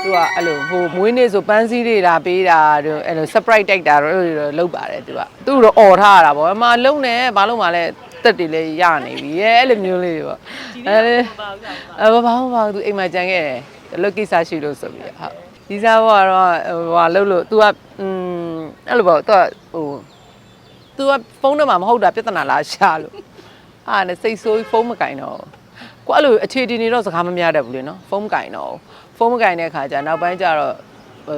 သူကအဲ့လိုဟိုမွေးနေ့ဆိုပန်းစည်းတွေလာပေးတာတို့အဲ့လို surprise တိုက်တာတို့လုပ်ပါတယ်သူကသူ့တော့អော်ထားရတာပေါ့အမလုံနေဘာလို့မှလဲတက်တွေလည်းရနေပြီရဲ့အဲ့လိုမျိုးလေးတွေပေါ့ဘာသူအိမ်မှာကြံခဲ့တယ်လုတ်ကိစ္စရှိလို့ဆိုပြီးဟုတ်ဒီစားဘောကတော့ဟိုလှုပ်လို့ तू ကအဲ့လိုပေါ့ तू ကဟို तू ကဖုန်းထဲမှာမဟုတ်တာပြဿနာလားရှာလို့အားနဲ့စိတ်ဆိုးဖုန်းမကင်တော့ကိုအဲ့လိုအခြေတည်နေတော့စကားမများတတ်ဘူးလေနော်ဖုန်းမကင်တော့ဖုန်းမကင်တဲ့အခါကျနောက်ပိုင်းကျတော့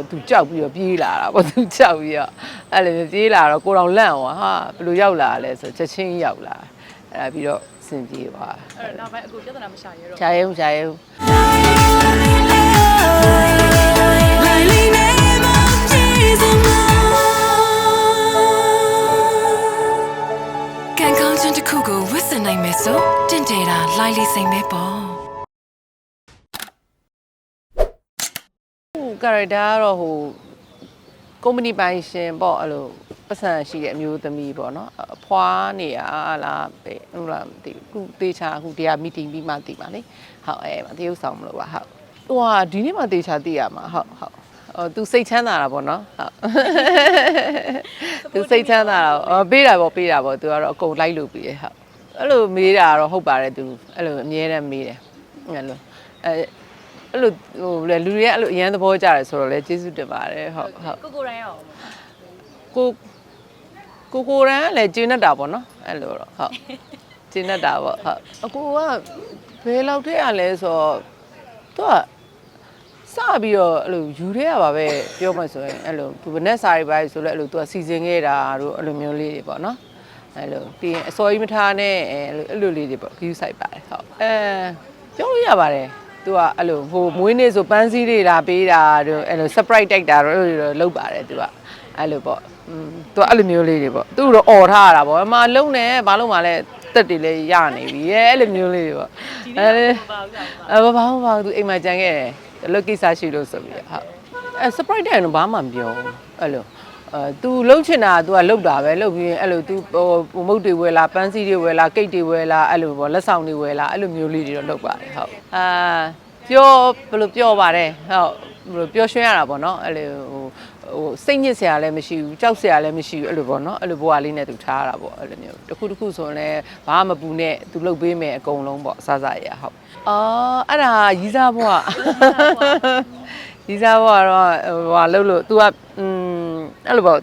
သူကြောက်ပြီးတော့ပြေးလာတာပေါ့သူကြောက်ပြီးတော့အဲ့လိုပြေးလာတော့ကိုတော်လန့်သွားဟာဘယ်လိုရောက်လာလဲဆိုချက်ချင်းရောက်လာအဲ့ဒါပြီးတော့စင်ပြေသွားအဲ့တော့နောက်ပိုင်းအခုပြဿနာမရှာရဲတော့ရှာရဲရှာရဲကန်ကောင်းချင်းတစ်ခုကိုဝစ်စင်နိုင်မယ်ဆိုတင့်တယ်တာလိုင်းလေးစိမ်ပဲပေါ့character ကတော့ဟို company ပိုင်ရှင်ပေါ့အဲ့လိုပတ်စံရှိတဲ့အမျိုးသမီးပေါ့နော်အဖွားနေရလားဟုတ်လားမသိဘူးတေချာအခုတရား meeting ပြီးမှသိပါလေဟုတ်တရုပ်ဆောင်မလို့ပါဟုတ်ဟိုဟာဒီနေ့မှတေချာသိရမှာဟုတ်သူစိတ်ချမ်းသာတာပေါ့နော်ဟုတ်သူစိတ်ချမ်းသာတာပေးတာပေါ့သူကတော့အကုန်လိုက်လို့ပြီးရဟုတ်အဲ့လိုမေးတာတော့ဟုတ်ပါတယ်သူအဲ့လိုအမြဲတမ်းမေးတယ်အဲ့လိုအဲ့လိုဟိုလူတွေကအဲ့လိုအရန်သဘောကျတယ်ဆိုတော့လေကျေးဇူးတင်ပါတယ်ဟုတ်ကိုတိုင်းရောကိုရန်လည်းကျင်းတတ်တာပေါ့နော်အဲ့လိုတော့ဟုတ်ကျင်းတတ်တာပေါ့ဟုတ်အကိုကဘယ်လောက်ထဲရလဲဆိုတော့သူကစပြီးတော့အဲ့လိုယူထဲရပါပဲပြောမှဆိုရင်အဲ့လိုသူဘနဲ့စာရီပိုင်းဆိုလဲအဲ့လိုသူကစီစဉ်ခဲ့တာတို့အဲ့လိုမျိုးလေးတွေပေါ့နော်အဲ့လိုပြီးရင်အစောကြီးမထားနဲ့အဲ့လိုလေးတွေပေါ့ view site ပါတယ်ဟုတ်ပြောလို့ရပါတယ်သူကအဲ့လိုဟိုမွေးနေ့ဆိုပန်းစည်းတွေလာပေးတာတို့အဲ့လို surprise တိုက်တာတို့လုပ်ပါတယ်သူကအဲ့လိုပေါ့သူကအဲ့လိုမျိုးလေးတွေပေါ့သူ့တော့អော်ထားရတာပေါ့အမလုံနေဘာလို့မှလဲတက်တွေလည်းရနေပြီရဲ့အဲ့လိုမျိုးလေးတွေပေါ့ဘာသူအိမ်မှာကြံခဲ့တယ်လုတ်ကိစ္စရှိလို့ဆိုပြီးဟုတ်surprise တိုက်တော့ဘာမှမပြောအဲ့လိုतू လှုပ်ချင်တာ तू ကလှုပ်တာပဲလှုပ်ပြီးရင်အဲ့လို तू ဟိုမုတ်တွေဝယ်လာပန်းစည်းတွေဝယ်လာကိတ်တွေဝယ်လာအဲ့လိုပေါ့လက်ဆောင်တွေဝယ်လာအဲ့လိုမျိုးလေးတွေတော့လှုပ်ပါတယ်ဟုတ်ပြောဘယ်လိုပြောပါတယ်ဟုတ်ဘယ်လိုပြောရွှင်ရတာပေါ့နော်အဲ့လိုဟိုစိတ်ညစ်စရာလည်းမရှိဘူးကြောက်စရာလည်းမရှိဘူးအဲ့လိုပေါ့နော်အဲ့လိုဘဝလေးနဲ့ तू ထားရတာပေါ့အဲ့လိုမျိုးတစ်ခုဆိုရင်လည်းဘာမှမပူနဲ့ तू လှုပ်ပေးမယ်အကုန်လုံးပေါ့အစစရဟုတ်အဲ့ဒါရီးစားဘဝရီးစားဘဝတော့ဟိုလှုပ်လို့ तू ကအဲ့လိုပေါ့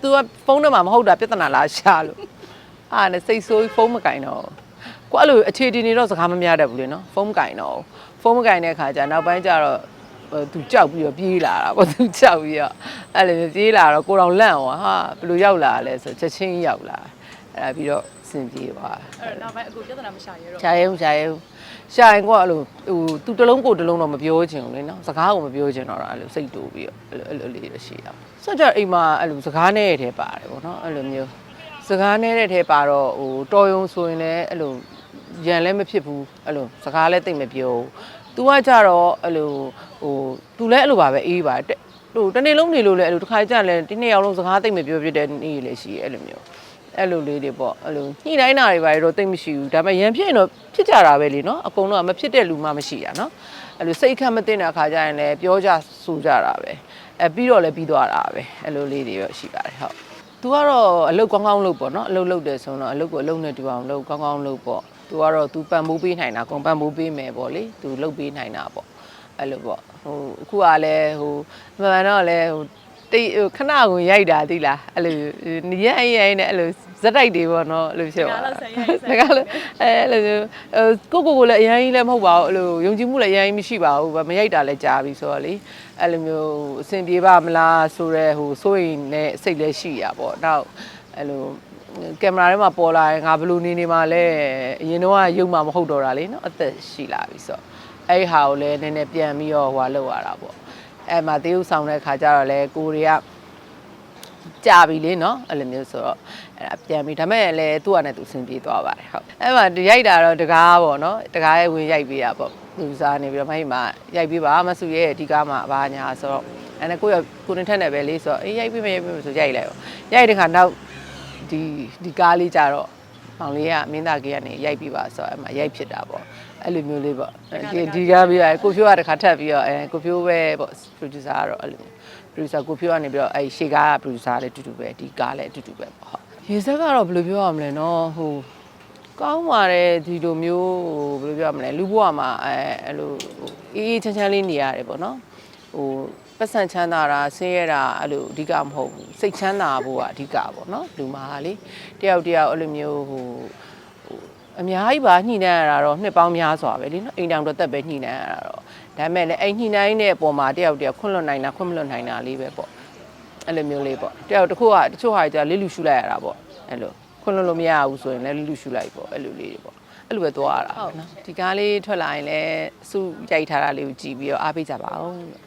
तू ကဖုန်းထဲမှာမဟုတ်တာပြဿနာလားရှာလို့အားနဲ့စိတ်ဆိုးဖုန်းမကင်တော့ကိုအဲ့လိုအခြေတည်နေတော့စကားမများတတ်ဘူးလေနော်ဖုန်းမကင်တော့ဖုန်းမကင်တဲ့အခါကျနောက်ပိုင်းကျတော့သူကြောက်ပြီးတော့ပြေးလာတာပေါ့သူကြောက်ပြီးတော့အဲ့လိုပြေးလာတော့ကိုတော်လန့်သွားဟာဘယ်လိုရောက်လာလဲဆိုချက်ချင်းရောက်လာအဲ့ဒါပြီးတော့စင်ပြေသွားအဲ့တော့နောက်ပိုင်းအခုပြဿနာမရှာရဲတော့ရှာရင်ကိုအဲ့လိုဟိုသူတလုံးကိုတလုံးတော့မပြောချင်ဘူးလေနော်စကားကိုမပြောချင်တော့အဲ့လိုစိတ်တူပြီးတော့အဲ့လိုလေးရှိအောင်ဆိုတော့အိမ်မှာအဲ့လိုစကားနဲ့တဲ့ပါတယ်ပေါ့နော်အဲ့လိုမျိုးစကားနဲ့တဲ့ထဲပါတော့ဟိုတော်ယုံဆိုရင်လည်းအဲ့လိုရန်လည်းမဖြစ်ဘူးအဲ့လိုစကားလည်းတိတ်မပြောဘူးतू ကကြတော့အဲ့လိုဟို तू လည်းအဲ့လိုပါပဲအေးပါဟိုတနေ့လုံးနေလို့လည်းအဲ့လိုတစ်ခါကြလည်းဒီနှစ်ယောက်လုံးစကားတိတ်မပြောပြတဲ့နေ့လည်းရှိအဲ့လိုမျိုးအဲ့လိုလေးတွေပေါ့အဲ့လိုညှိနှိုင်းတာတွေပါတော့တိတ်မရှိဘူးဒါပေမဲ့ရန်ဖြစ်ရင်တော့ဖြစ်ကြတာပဲလေနော်အကုန်လုံးကမဖြစ်တဲ့လူမှမရှိတာနော်အဲ့လိုစိတ်ခက်မသိတဲ့အခါကျရင်လည်းပြောကြဆိုကြတာပဲပြီးတော့လည်းပြီးသွားတာပဲအဲ့လိုလေးတွေရောရှိပါတယ်ဟုတ်သူကတော့အလုပ်ကောင်းကောင်းလုပ်ပေါ့နော်အလုပ်လုပ်တယ်ဆိုတော့အလုပ်ကိုအလုပ်နဲ့တူအောင်လုပ်ကောင်းကောင်းလုပ်ပေါ့သူကတော့သူပံ့ပိုးပေးနိုင်တာကွန်ပံ့ပိုးပေးမယ်ပေါ့လေသူလုပ်ပေးနိုင်တာပေါ့အဲ့လိုပေါ့ဟိုအခုကလည်းဟိုမှန်တော့လည်းဟိုတိတ်ခဏကိုရိုက်တာသိလားအဲ့လိုရိုက်နဲ့အဲ့လိုဇက်တိုက်တွေပေါ့နော်အဲ့လိုဖြစ်သွားတာကလည်းအဲ့လိုကိုလည်းအရင်ကြီးလည်းမဟုတ်ပါဘူးအဲ့လိုယုံကြည်မှုလည်းအရင်ကြီးမရှိပါဘူးမရိုက်တာလည်းကြာပြီဆိုတော့လေအဲ့လိုမျိုးအဆင်ပြေပါမလားဆိုတော့ဟိုစိုးရင်လည်းစိတ်လည်းရှိရပေါ့နောက်အဲ့လိုကင်မရာထဲမှာပေါ်လာရင်ငါဘယ်လိုနေမှာလဲအရင်တော့ရုပ်မှမဟုတ်တော့တာလေနော်အသက်ရှိလာပြီဆိုတော့အဲ့ဟာကိုလည်းနည်းနည်းပြန်ပြီးတော့ဟိုလောက်ရတာပေါ့အဲ့မှာတေးဥဆောင်တဲ့ခါကျတော့လေကိုတွေကကြာပြီလေနော်အဲ့လိုမျိုးဆိုတော့အဲ့ဒါပြန်ပြီးဒါမဲ့လည်းသူ့အနေနဲ့သူအဆင်ပြေသွားပါတယ်ဟုတ်အဲ့မှာရိုက်တာတော့တကားပေါ့နော်တကားရဲ့ဝင်ရိုက်ပေးတာပေါ့သူစားနေပြီးတော့မိုက်မှာရိုက်ပေးပါမဆုရဲ့ဒီကားမှာဘာညာဆိုတော့အဲ့နဲ့ကိုနေထက်နဲ့ပဲလေးဆိုတော့အေးရိုက်ပေးမယ်ဆိုရိုက်လိုက်ရောရိုက်တဲ့ခါနောက်ဒီကားလေးကြတော့မောင်လေးကမင်းသားကြီးကနေရိုက်ပြီးပါဆိုတော့အဲ့မှာရိုက်ဖြစ်တာပေါ့ အဲ့လိုမျိုးလေးပေါ့ဒီကားပြီးတော့ကိုဖြိုးကတခါထပ်ပြီးတော့ကိုဖြိုးပဲပေါ့ producer ကတော့အဲ့လို producer ကိုဖြိုးကနေပြီးတော့အဲ့ရှေ့ကား producer လည်းအတူတူပဲဒီကားလည်းအတူတူပဲပေါ့ဟုတ်ရေစက်ကတော့ဘယ်လိုပြောရမလဲနော်ဟိုကောင်းပါတယ်ဒီလိုမျိုးဟိုဘယ်လိုပြောရမလဲလူဘဝမှာအဲ့လိုအေးအေးချမ်းချမ်းလေးနေရတယ်ပေါ့နော်ဟိုပတ်စံချမ်းသာတာဆင်းရဲတာအဲ့လိုအဓိကမဟုတ်ဘူးစိတ်ချမ်းသာဖို့ကအဓိကပေါ့နော်လူမှာလေတယောက်အဲ့လိုမျိုးဟိုအများကြီးပါညှိနှိုင်းရတာတော့နှစ်ပေါင်းများစွာပဲလေနော်အိမ်တောင်တော့တက်ပဲညှိနှိုင်းရတာတော့ဒါပေမဲ့လည်းအဲ့ညှိနှိုင်းတဲ့အပေါ်မှာတယောက်ခွန့်လွတ်နိုင်တာခွန့်မလွတ်နိုင်တာလေးပဲပေါ့အဲ့လိုမျိုးလေးပေါ့တယောက်တစ်ခုကတချို့ဟာကြလေးလူရှူလိုက်ရတာပေါ့အဲ့လိုခွန့်လွတ်လို့မရဘူးဆိုရင်လည်းလေးလူရှူလိုက်ပေါ့အဲ့လိုလေးတွေပေါ့အဲ့လိုပဲသွားရတာနော်ဒီကားလေးထွက်လာရင်လည်းစုရိုက်ထားတာလေးကိုကြည့်ပြီးတော့အားပေးကြပါဦး